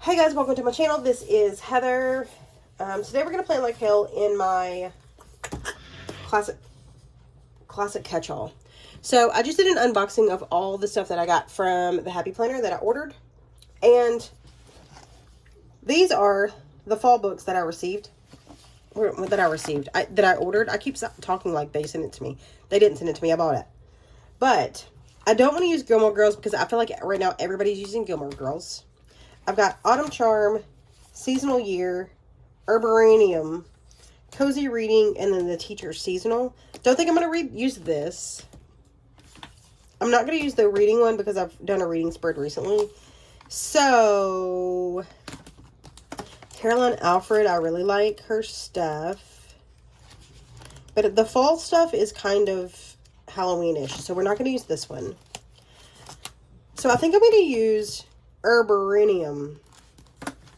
Hey guys, welcome to my channel. This is Heather. Today we're going to plant like hell in my classic catch-all. So I just did an unboxing of all the stuff that I got from the Happy Planner that I ordered. And these are the fall books that I received. That I ordered. I keep talking like they sent it to me. They didn't send it to me. I bought it. But I don't want to use Gilmore Girls because I feel like right now everybody's using Gilmore Girls. I've got Autumn Charm, Seasonal Year, Herbarium, Cozy Reading, and then the Teacher's Seasonal. Don't think I'm going to use this. I'm not going to use the reading one because I've done a reading spread recently. So, Caroline Alfred, I really like her stuff. But the fall stuff is kind of Halloween-ish, so we're not going to use this one. So I think I'm going to use Herbarium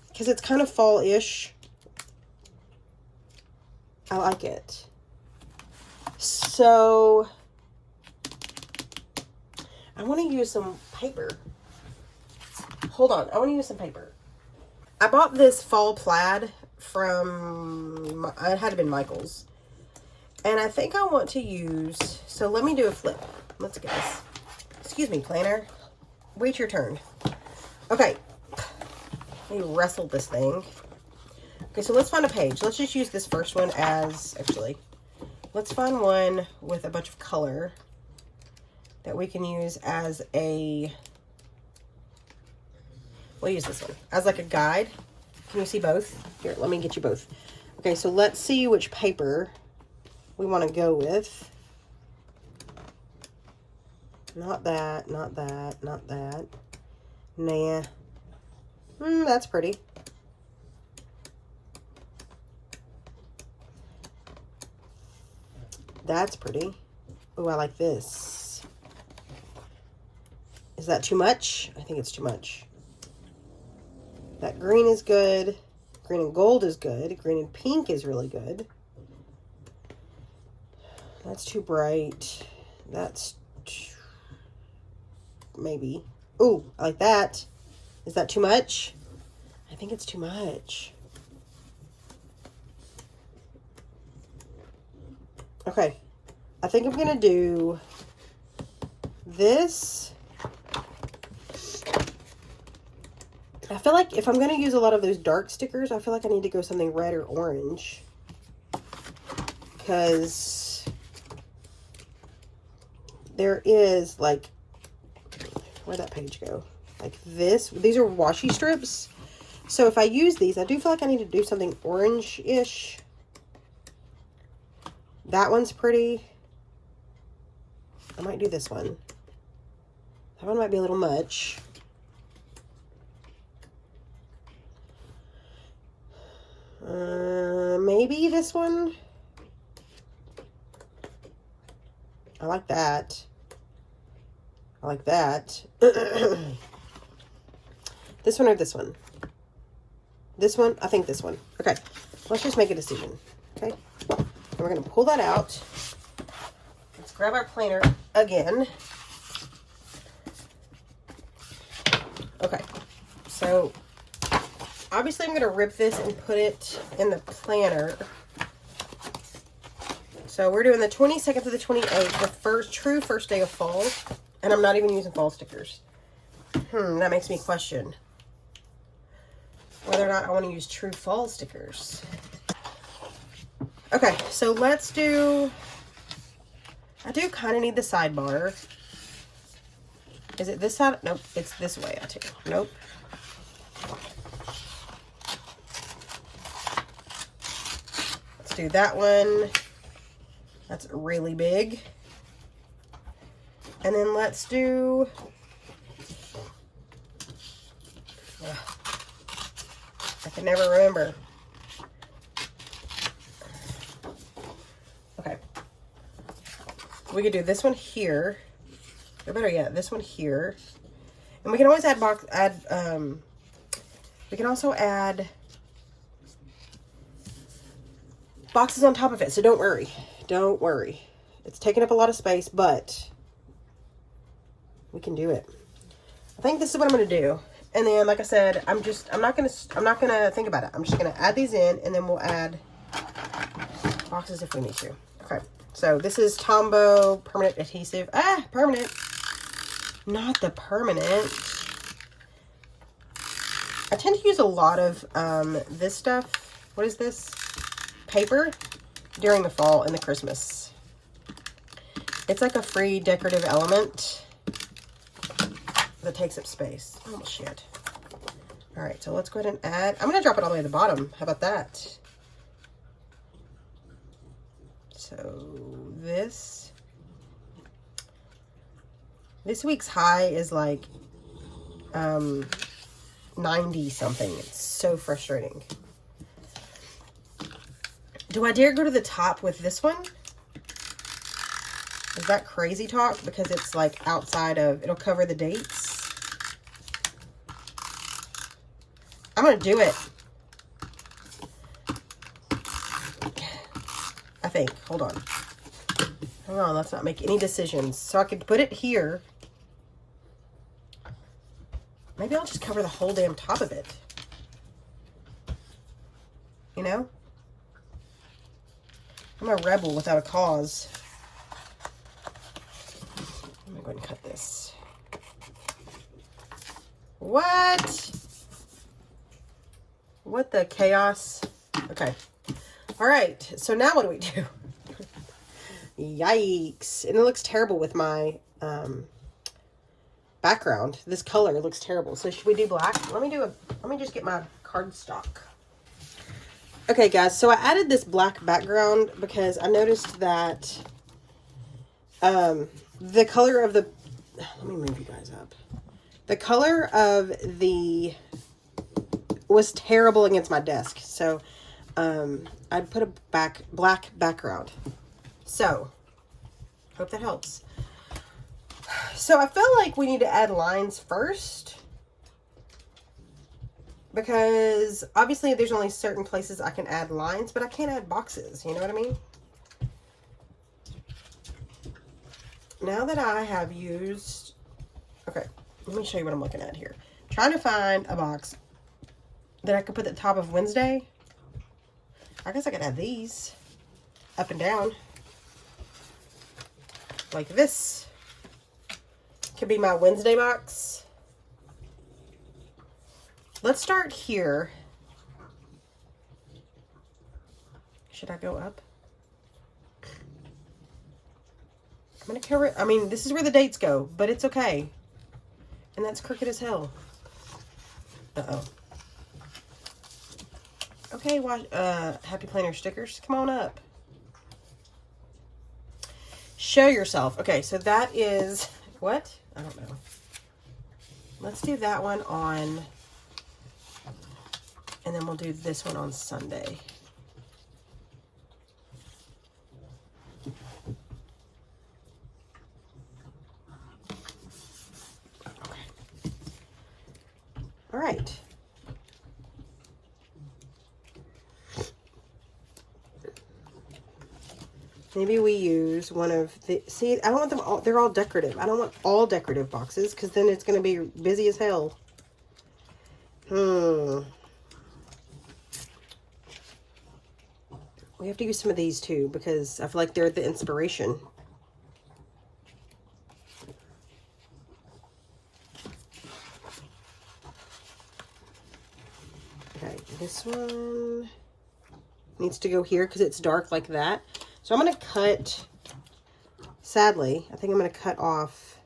because it's kind of fall-ish. I like it. So I want to use some paper. Hold on, I want to use some paper. I bought this fall plaid from, it had to have been Michael's, and I think I want to use, so let me do a flip. Let's get this. Excuse me, planner. Wait your turn. Okay, let me wrestle this thing. Okay, so let's find a page. Let's just use this first one as, actually, let's find one with a bunch of color that we can use as a, we'll use this one as like a guide. Can you see both? Here, let me get you both. Okay, so let's see which paper we want to go with. Not that, not that, not that. Nah. That's pretty. That's pretty. Oh, I like this. Is that too much? I think it's too much. That green is good. Green and gold is good. Green and pink is really good. That's too bright. That's maybe. Ooh, I like that. Is that too much? I think it's too much. Okay. I think I'm going to do this. I feel like if I'm going to use a lot of those dark stickers, I feel like I need to go something red or orange. Because there is like, where'd that page go? Like this. These are washi strips. So if I use these, I do feel like I need to do something orange-ish. That one's pretty. I might do this one. That one might be a little much. Maybe this one. I like that. I like that. This one or this one? This one? I think this one. Okay. Let's just make a decision. Okay. And we're going to pull that out. Let's grab our planner again. Okay. So, obviously I'm going to rip this and put it in the planner. So, we're doing the 22nd to the 28th, the true first day of fall. And I'm not even using fall stickers. That makes me question whether or not I want to use true fall stickers. Okay, so let's do, I do kind of need the sidebar. Is it this side? Nope, it's this way, I think. Nope. Let's do that one. That's really big. And then let's do, I can never remember. Okay. We could do this one here. Or better yet, this one here. And we can always we can also add boxes on top of it. So don't worry. Don't worry. It's taking up a lot of space, but we can do it. I think this is what I'm going to do. And then, like I said, I'm not gonna think about it. I'm just gonna add these in, and then we'll add boxes if we need to. Okay. So this is Tombow permanent adhesive. Permanent. Not the permanent. I tend to use a lot of this stuff. What is this? Paper during the fall and the Christmas. It's like a free decorative element that takes up space. Oh, shit. All right, so let's go ahead and add. I'm going to drop it all the way to the bottom. How about that? So this week's high is like 90 something. It's so frustrating. Do I dare go to the top with this one? Is that crazy talk? Because it's like outside of, it'll cover the dates. I'm going to do it. I think. Hold on. Hang on. Let's not make any decisions. So I could put it here. Maybe I'll just cover the whole damn top of it. You know? I'm a rebel without a cause. I'm going to go ahead and cut this. What? What the chaos? Okay. All right. So now what do we do? Yikes. And it looks terrible with my background. This color looks terrible. So should we do black? Let me just get my cardstock. Okay, guys. So I added this black background because I noticed that the color of the... Let me move you guys up. The color of the... was terrible against my desk. So I'd put a black background. So hope that helps. So I feel like we need to add lines first, because obviously there's only certain places I can add lines, but I can't add boxes. You know what I mean? Now that I have used... Okay, let me show you what I'm looking at here. Trying to find a box that I could put at the top of Wednesday. I guess I could add these up and down. Like this. Could be my Wednesday box. Let's start here. Should I go up? I'm going to cover it. I mean, this is where the dates go, but it's okay. And that's crooked as hell. Uh-oh. Okay, Happy Planner stickers, come on up. Show yourself. Okay, so that is, what? I don't know. Let's do that one on, and then we'll do this one on Sunday. Okay. All right. Maybe we use one of the... See, I don't want them all... They're all decorative. I don't want all decorative boxes, because then it's going to be busy as hell. We have to use some of these, too, because I feel like they're the inspiration. Okay, this one needs to go here, because it's dark like that. So I'm going to cut, sadly, I think I'm going to cut off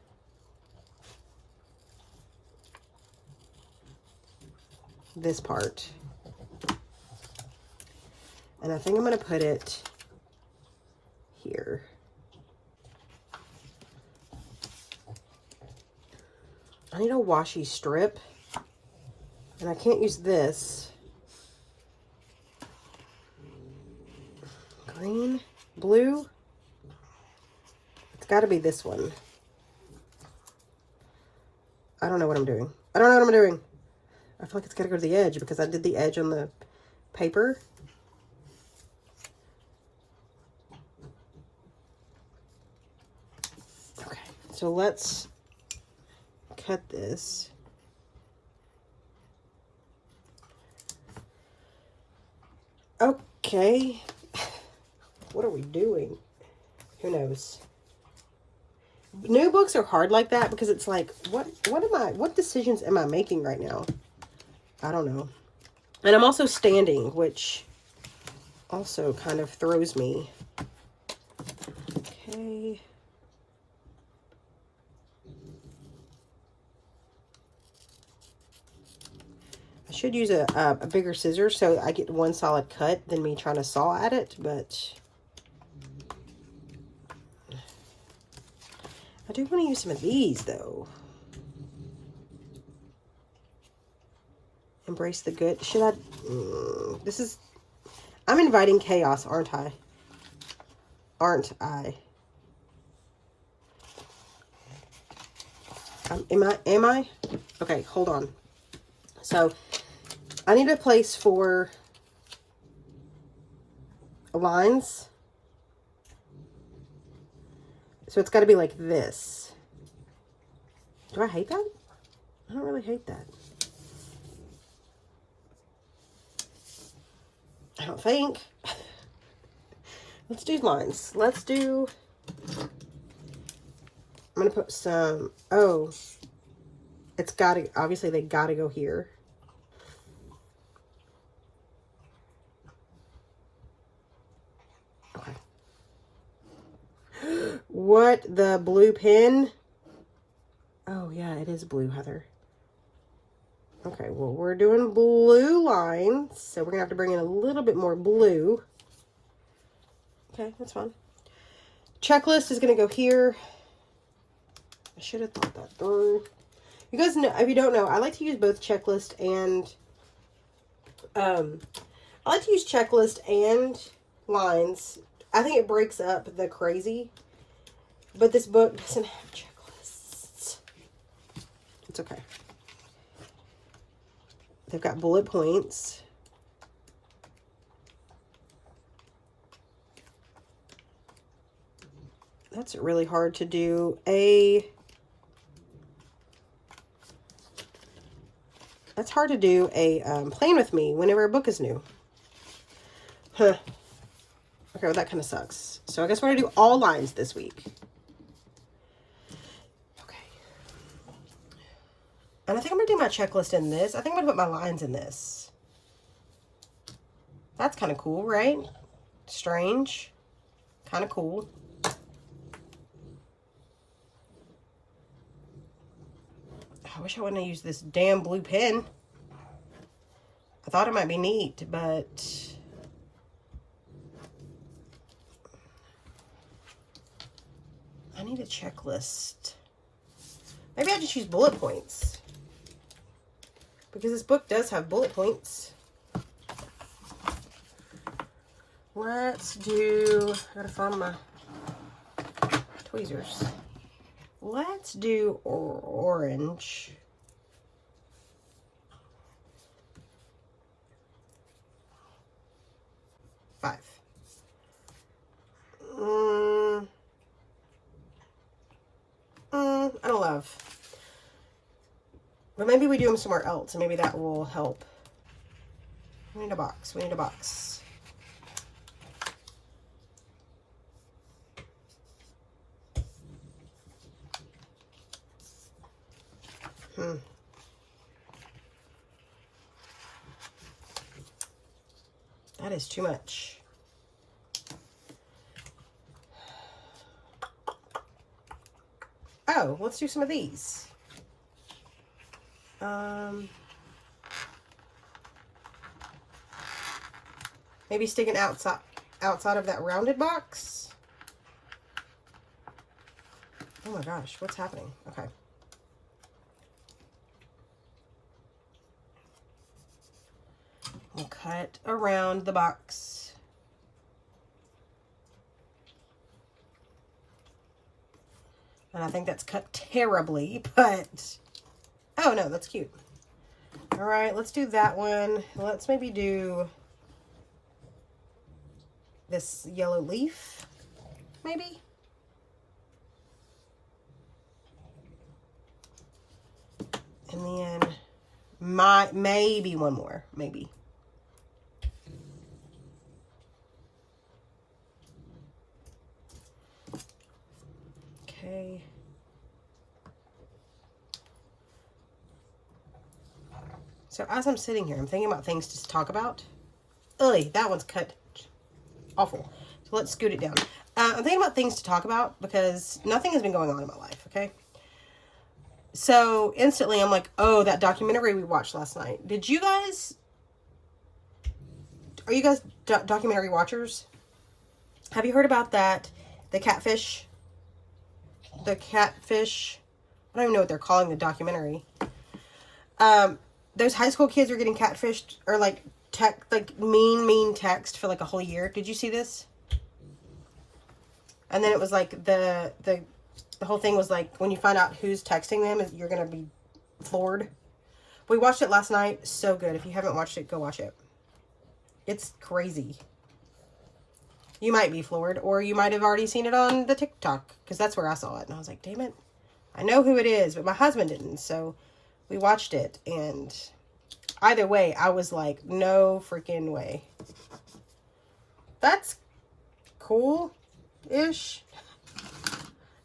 this part. And I think I'm going to put it here. I need a washi strip. And I can't use this. Green. Blue. It's got to be this one. I don't know what I'm doing. I don't know what I'm doing. I feel like it's got to go to the edge because I did the edge on the paper. Okay, so let's cut this. Okay. What are we doing? Who knows? New books are hard like that because it's like, what decisions am I making right now? I don't know. And I'm also standing, which also kind of throws me. Okay. I should use a bigger scissor so I get one solid cut than me trying to saw at it, but I do want to use some of these though. Embrace the good. Should I? I'm inviting chaos, aren't I? Aren't I? Am I? Okay, hold on. So, I need a place for lines. So, it's got to be like this. Do I hate that? I don't really hate that. I don't think. Let's do lines. Let's do... I'm going to put some... Oh. It's got to... Obviously, they got to go here. Okay. What? The blue pen? Oh, yeah, it is blue, Heather. Okay, well, we're doing blue lines. So, we're going to have to bring in a little bit more blue. Okay, that's fine. Checklist is going to go here. I should have thought that through. You guys know, if you don't know, I like to use both checklist and lines. I think it breaks up the crazy, but this book doesn't have checklists. It's okay. They've got bullet points. That's really hard to do. That's hard to do a plan with me whenever a book is new. Huh. Okay, well that kind of sucks. So I guess we're going to do all lines this week. Okay. And I think I'm going to do my checklist in this. I think I'm going to put my lines in this. That's kind of cool, right? Strange. Kind of cool. I wish I wouldn't have used this damn blue pen. I thought it might be neat, but... I need a checklist. Maybe I just use bullet points. Because this book does have bullet points. Let's do... I gotta find my tweezers. Let's do orange. Five. I don't love. But maybe we do them somewhere else, and maybe that will help. We need a box. We need a box. That is too much. Oh, let's do some of these. Maybe sticking outside of that rounded box. Oh my gosh, what's happening? Okay. We'll cut around the box. And I think that's cut terribly, but... Oh, no, that's cute. All right, let's do that one. Let's maybe do this yellow leaf, maybe? And then maybe one more, maybe. Okay. So as I'm sitting here, I'm thinking about things to talk about. Ugh, that one's cut awful. So let's scoot it down. I'm thinking about things to talk about because nothing has been going on in my life, okay? So instantly I'm like, oh, that documentary we watched last night. Are you guys documentary watchers? Have you heard about that? The catfish? I don't even know what they're calling the documentary. Those high school kids are getting catfished, or like mean text for like a whole year. Did you see this? And then it was like the whole thing was like, when you find out who's texting them, you're gonna be floored. We watched it last night. So good. If you haven't watched it, go watch it. It's crazy. You might be floored, or you might have already seen it on the TikTok, because that's where I saw it. And I was like, damn it. I know who it is, but my husband didn't. So we watched it, and either way, I was like, no freaking way. That's cool-ish.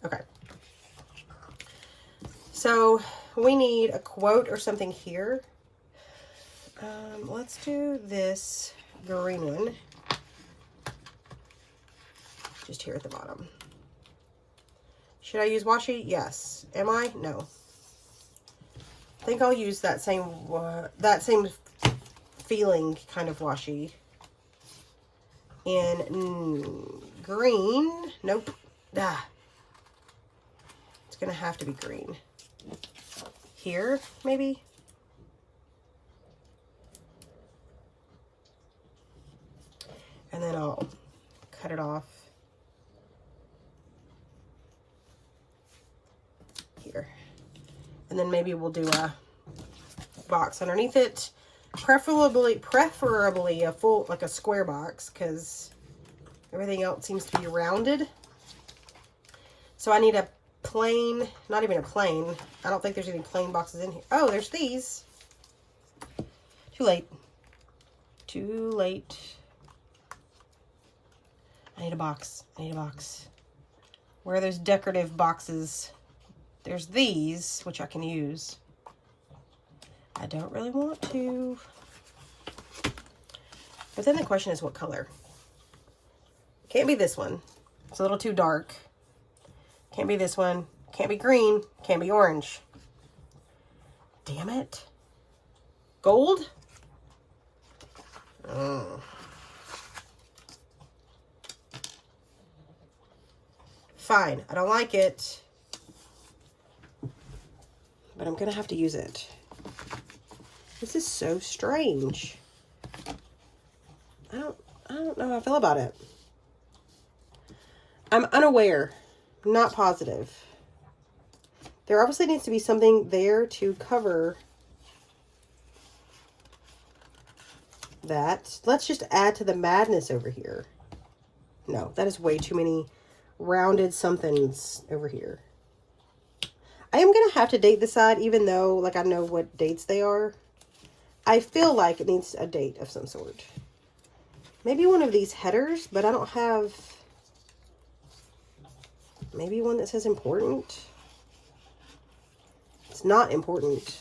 Okay. So we need a quote or something here. Let's do this green one. Just here at the bottom. Should I use washi? Yes. Am I? No. I think I'll use that same feeling kind of washi in green. Nope. It's gonna have to be green. Here, maybe. And then I'll cut it off here. And then maybe we'll do a box underneath it. Preferably a full, like a square box, because everything else seems to be rounded. So I need a plain, not even a plain. I don't think there's any plain boxes in here. Oh, there's these. Too late. Too late. I need a box. I need a box. Where are those decorative boxes? There's these, which I can use. I don't really want to. But then the question is, what color? Can't be this one. It's a little too dark. Can't be this one. Can't be green. Can't be orange. Damn it. Gold? Oh. Fine. I don't like it. But I'm going to have to use it. This is so strange. I don't know how I feel about it. I'm unaware. Not positive. There obviously needs to be something there to cover that. Let's just add to the madness over here. No, that is way too many rounded somethings over here. I am going to have to date the side, even though, like, I know what dates they are. I feel like it needs a date of some sort. Maybe one of these headers, but I don't have... Maybe one that says important. It's not important.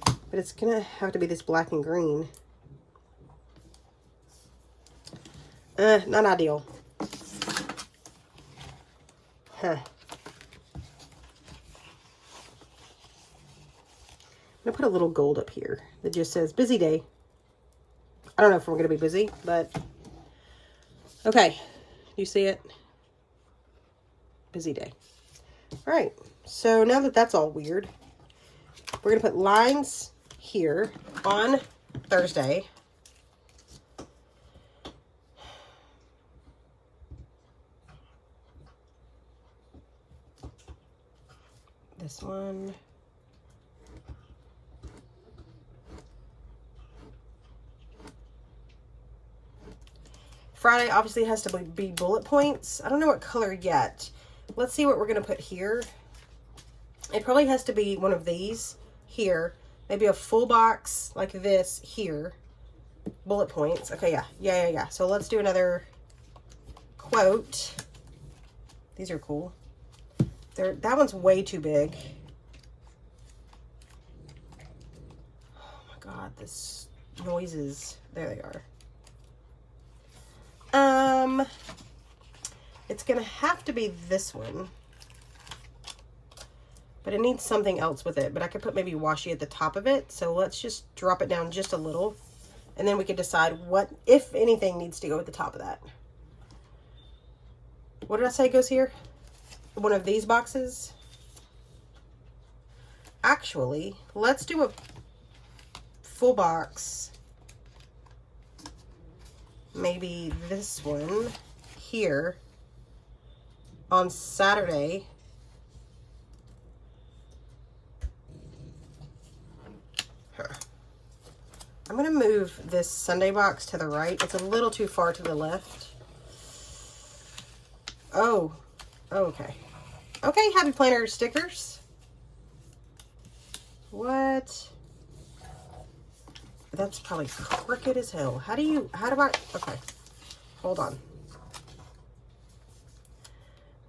But it's going to have to be this black and green. Not ideal. Huh. I'm going to put a little gold up here that just says busy day. I don't know if we're going to be busy, but okay. You see it? Busy day. All right. So now that that's all weird, we're going to put lines here on Thursday. This one. Friday obviously has to be bullet points. I don't know what color yet. Let's see what we're going to put here. It probably has to be one of these here. Maybe a full box like this here. Bullet points. Okay, yeah. So let's do another quote. These are cool. That one's way too big. Oh my God, this noises. There they are. It's gonna have to be this one, but it needs something else with it. But I could put maybe washi at the top of it. So let's just drop it down just a little, and then we can decide what, if anything, needs to go at the top of that. What did I say goes here? One of these boxes. Actually, let's do a full box. Maybe this one here on Saturday. I'm going to move this Sunday box to the right. It's a little too far to the left. Oh, okay. Okay, Happy Planner stickers. What? That's probably crooked as hell. How do I, okay, hold on.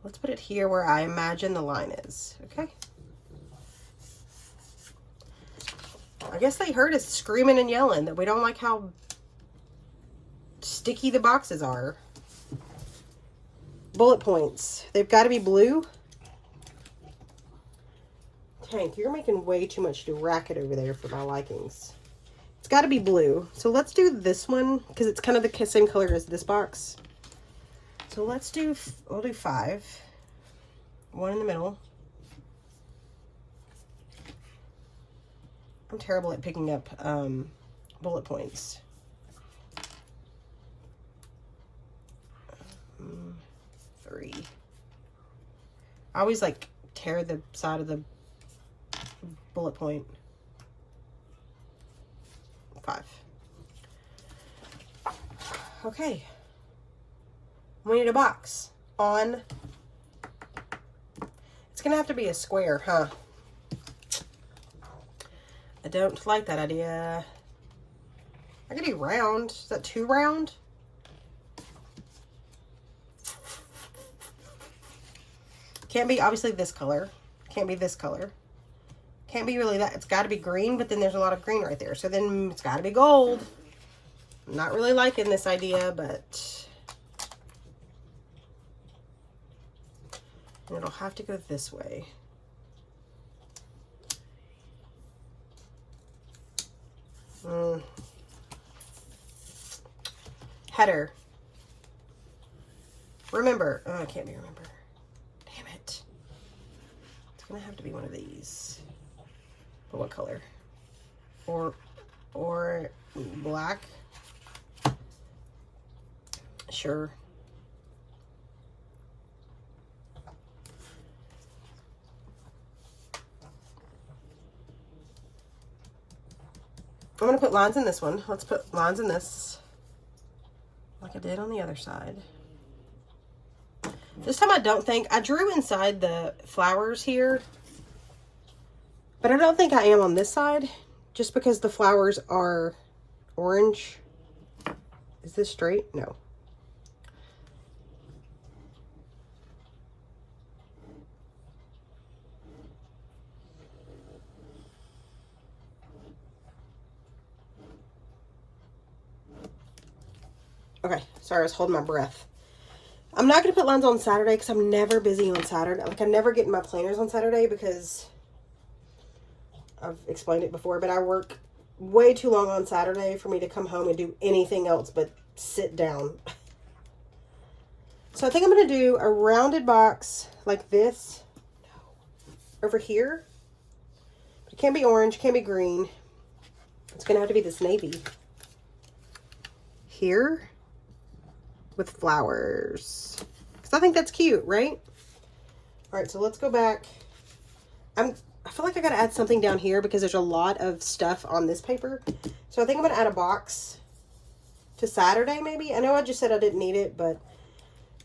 Let's put it here where I imagine the line is, okay? I guess they heard us screaming and yelling that we don't like how sticky the boxes are. Bullet points. They've got to be blue. Tank, you're making way too much racket over there for my likings. It's got to be blue. So let's do this one because it's kind of the same color as this box. So let's do, we'll do 5. 1 in the middle. I'm terrible at picking up bullet points. 3. I always like tear the side of the bullet point. 5. Okay. We need a box on. It's gonna have to be a square, huh? I don't like that idea. I could do round. Is that too round? Can't be obviously this color. Can't be this color. Can't be really that. It's got to be green, but then there's a lot of green right there. So then it's got to be gold. I'm not really liking this idea, but it'll have to go this way. Header. Remember. Oh, it can't be remember. Damn it. It's gonna have to be one of these. But what color? Or black? Sure. I'm going to put lines in this one. Let's put lines in this like I did on the other side. This time I don't think, I drew inside the flowers here, but I don't think I am on this side just because the flowers are orange. Is this straight? No. Okay, sorry, I was holding my breath. I'm not going to put lines on Saturday because I'm never busy on Saturday. Like, I never get in my planners on Saturday because I've explained it before, but I work way too long on Saturday for me to come home and do anything else but sit down. So I think I'm going to do a rounded box like this over here. It can't be orange, can't be green. It's going to have to be this navy. Here. With flowers, because I think that's cute, right? All right, so let's go back. I feel like I gotta add something down here because there's a lot of stuff on this paper. So I think I'm gonna add a box to Saturday, maybe. I know I just said I didn't need it, but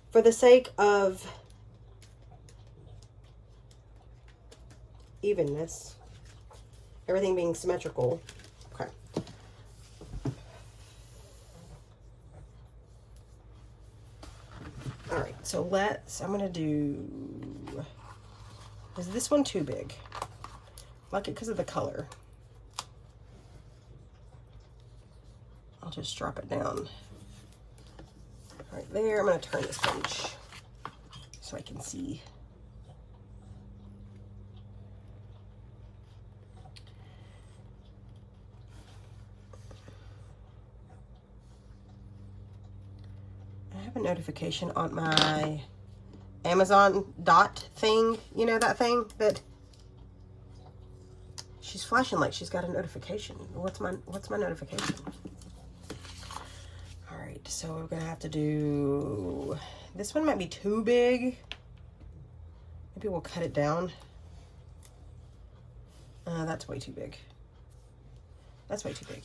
for the sake of evenness, everything being symmetrical. Okay. so I'm gonna do, is this one too big? I like it because of the color. I'll just drop it down right there. I'm gonna turn this page so I can see. I have a notification on my Amazon dot thing. You know that thing that she's flashing like she's got a notification. What's my notification? All right, so we're gonna have to do, this one might be too big. Maybe we'll cut it down. That's way too big. That's way too big.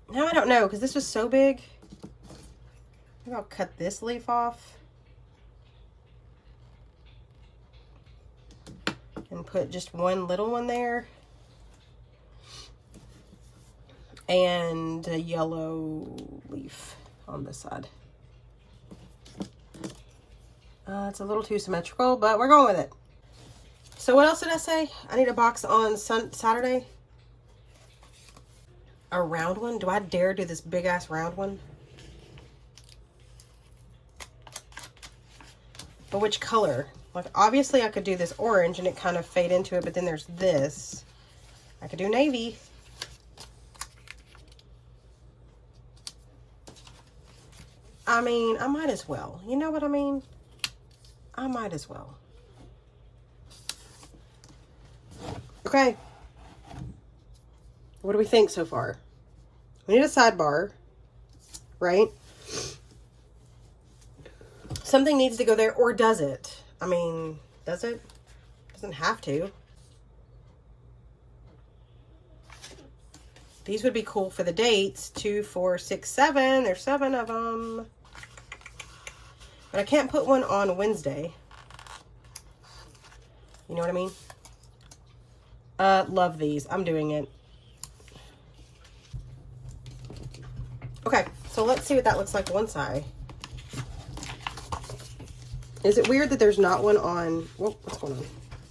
Now I don't know, because this was so big. Maybe I'll cut this leaf off and put just one little one there and a yellow leaf on this side. It's a little too symmetrical, but we're going with it. So what else did I say? I need a box on Saturday. A round one? Do I dare do this big ass round one? But which color? Like, obviously I could do this orange and it kind of fade into it, but then there's this. I could do navy. I mean, I might as well. You know what I mean? I might as well. Okay. What do we think so far? We need a sidebar, right? Something needs to go there, or does it? I mean, does it? Doesn't have to. These would be cool for the dates. 2, 4, 6, 7. There's 7 of them. But I can't put one on Wednesday. You know what I mean? Love these. I'm doing it. Okay, so let's see what that looks like once I... Is it weird that there's not one on... Whoa, what's going on?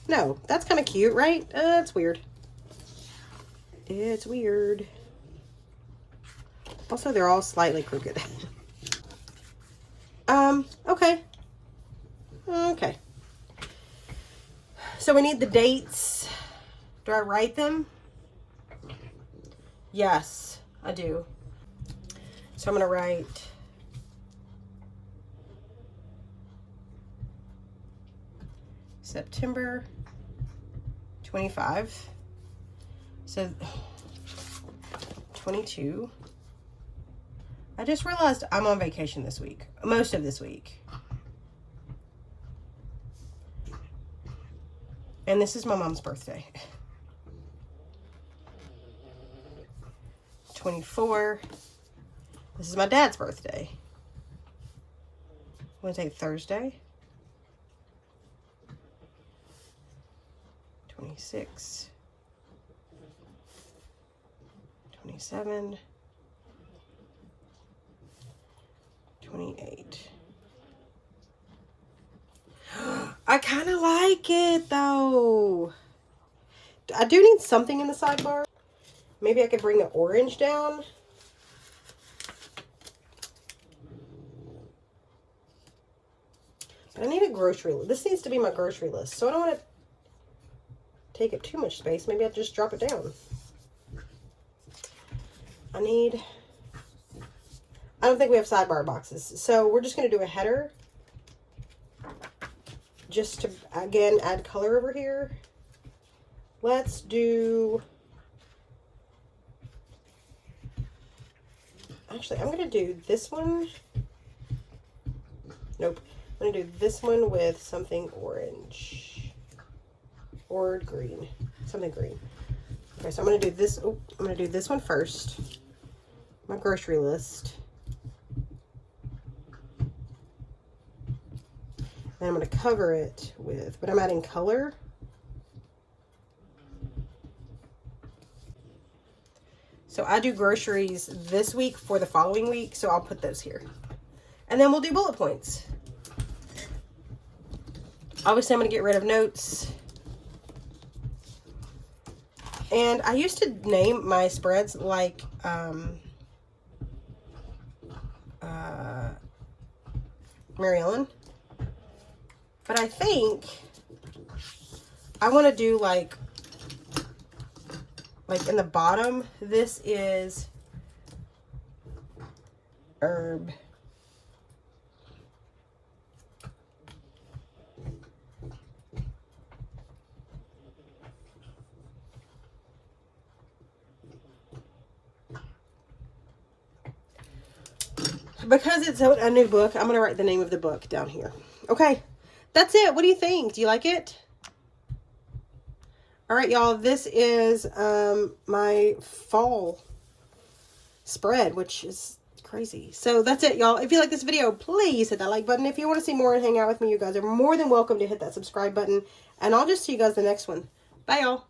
No, that's kind of cute, right? It's weird. It's weird. Also, they're all slightly crooked. Okay. Okay. So we need the dates. Do I write them? Yes, I do. So I'm going to write September 25. So 22. I just realized I'm on vacation this week. Most of this week. And this is my mom's birthday. 24. This is my dad's birthday. I'm going to take Thursday. 26. 27. 28. I kind of like it though. I do need something in the sidebar. Maybe I could bring the orange down. But I need a grocery list. This needs to be my grocery list. So I don't want to take up too much space. Maybe I'll just drop it down. I don't think we have sidebar boxes. So we're just going to do a header. Just to, again, add color over here. Let's do... Actually, I'm going to do this one. Nope. I'm going to do this one with something orange. Or green. Something green. Okay, so I'm going to do this. Oh, I'm going to do this one first. My grocery list. And I'm going to cover it with, but I'm adding color. So I do groceries this week for the following week, so I'll put those here. And then we'll do bullet points. Obviously, I'm going to get rid of notes. And I used to name my spreads like Mary Ellen. But I think I want to do like in the bottom, this is herb. Because it's a new book, I'm going to write the name of the book down here. Okay, that's it. What do you think? Do you like it? All right, y'all, this is my fall spread, which is crazy. So that's it, y'all. If you like this video, please hit that like button. If you want to see more and hang out with me, you guys are more than welcome to hit that subscribe button. And I'll just see you guys in the next one. Bye, y'all.